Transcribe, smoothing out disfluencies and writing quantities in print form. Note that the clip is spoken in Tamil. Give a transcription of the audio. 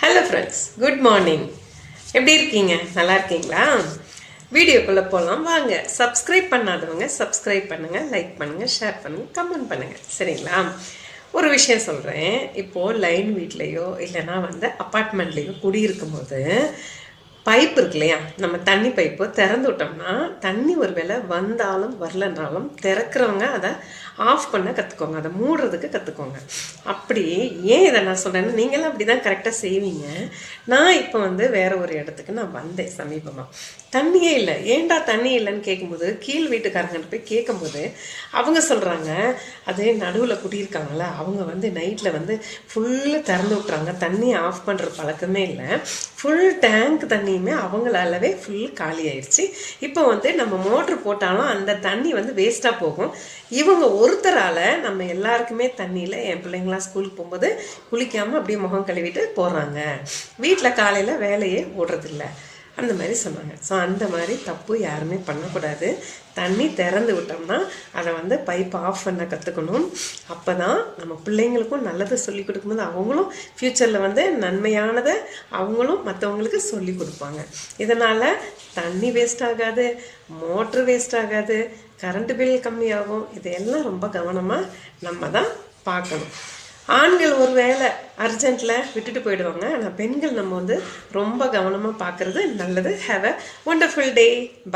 Hello friends, good morning. எப்படி இருக்கீங்க? நல்லா இருக்கீங்களா? வீடியோக்குள்ளே போகலாம் வாங்க. சப்ஸ்கிரைப் பண்ணாதவங்க சப்ஸ்கிரைப் பண்ணுங்கள், லைக் பண்ணுங்கள், ஷேர் பண்ணுங்கள், கமெண்ட் பண்ணுங்கள். சரிங்களா? ஒரு விஷயம் சொல்கிறேன். இப்போது லைன் வீட்லேயோ இல்லைனா அப்பார்ட்மெண்ட்லேயோ குடியிருக்கும் போது பைப் இருக்கு இல்லையா, நம்ம தண்ணி பைப்பு திறந்து விட்டோம்னா தண்ணி ஒரு வேளை வந்தாலும் வரலனாலும் திறக்கிறவங்க அதை ஆஃப் பண்ண கற்றுக்கோங்க, அதை மூடுறதுக்கு கற்றுக்கோங்க. அப்படி ஏன் இதை நான் சொல்கிறேன்னா, நீங்களும் அப்படி தான் கரெக்டாக செய்வீங்க. நான் இப்போ வேற ஒரு இடத்துக்கு நான் வந்தேன் சமீபமாக. தண்ணியே இல்லை. ஏன்டா தண்ணி இல்லைன்னு கேட்கும்போது கீழ் வீட்டுக்காரங்கிட்ட போய் கேட்கும்போது அவங்க சொல்கிறாங்க, அது நடுவில் குடியிருக்காங்களா, அவங்க நைட்டில் ஃபுல்லு திறந்து விட்றாங்க, தண்ணி ஆஃப் பண்ணுற பழக்கமே இல்லை, ஃபுல் டேங்க் தண்ணியுமே அவங்களாலவே ஃபுல் காலி ஆயிடுச்சு. இப்போ நம்ம மோட்ரு போட்டாலும் அந்த தண்ணி வேஸ்ட்டாக போகும். இவங்க ஒருத்தரால் நம்ம எல்லாருக்குமே தண்ணியில், என் பிள்ளைங்களாம் ஸ்கூலுக்கு போகும்போது குளிக்காமல் அப்படியே முகம் கழுவிட்டு போகிறாங்க, வீட்டில் காலையில் வேலையே ஓடுறதில்ல, அந்த மாதிரி சொன்னாங்க. ஸோ அந்த மாதிரி தப்பு யாருமே பண்ணக்கூடாது. தண்ணி திறந்து விட்டோம்னா அதை பைப் ஆஃப் பண்ண கற்றுக்கணும். அப்போ தான் நம்ம பிள்ளைங்களுக்கும் நல்லதை சொல்லி கொடுக்கும்போது அவங்களும் ஃப்யூச்சரில் நன்மையானதை அவங்களும் மற்றவங்களுக்கு சொல்லி கொடுப்பாங்க. இதனால் தண்ணி வேஸ்ட் ஆகாது, மோட்ரு வேஸ்ட் ஆகாது, கரண்ட் பில் கம்மியாகும். இதையெல்லாம் ரொம்ப கவனமாக நம்ம தான் பார்க்கணும். ஆண்கள் ஒரு வேலை அர்ஜென்ட்டில் விட்டுட்டு போயிடுவாங்க. ஆனால் பெண்கள் நம்ம ரொம்ப கவனமாக பார்க்குறது நல்லது. Have a wonderful day.